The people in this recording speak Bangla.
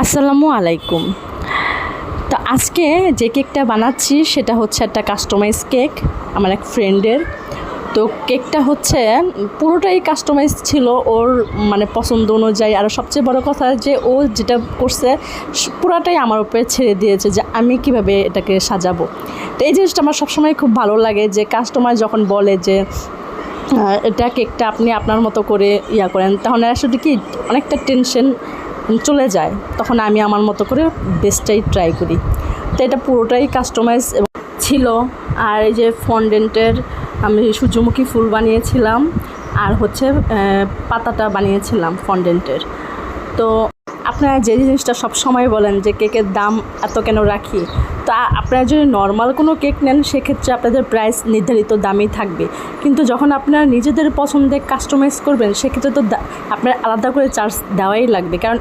আসসালামু আলাইকুম। তো আজকে যে কেকটা বানাচ্ছি সেটা হচ্ছে একটা কাস্টমাইজ কেক আমার এক ফ্রেন্ডের। তো কেকটা হচ্ছে পুরোটাই কাস্টমাইজ ছিল ওর পছন্দ অনুযায়ী। আর সবচেয়ে বড় কথা যে ও যেটা করছে পুরাটাই আমার উপরে ছেড়ে দিয়েছে যে আমি কিভাবে এটাকে সাজাবো। তো এই জিনিসটা আমার সবসময় খুব ভালো লাগে যে কাস্টমার যখন বলে যে এটা কেকটা আপনি আপনার মতো করে করেন, তখন আসলে কি অনেকটা টেনশন চলে যায়। তখন আমি আমার মতো করে বেস্টটাই ট্রাই করি। তো এটা পুরোটাই কাস্টমাইজ ছিল। আর এই যে ফন্ডেন্টের আমি সূর্যমুখী ফুল বানিয়েছিলাম, আর হচ্ছে পাতাটা বানিয়েছিলাম ফন্ডেন্টের। তো আপনারা যে জিনিসটা সব সময় বলেন যে কেকের দাম এত কেন রাখি, তা আপনারা যদি নর্মাল কোনো কেক নেন সেক্ষেত্রে আপনাদের প্রাইস নির্ধারিত দামই থাকবে। কিন্তু যখন আপনারা নিজেদের পছন্দে কাস্টমাইজ করবেন সেক্ষেত্রে তো আপনার আলাদা করে চার্জ দেওয়াই লাগবে, কারণ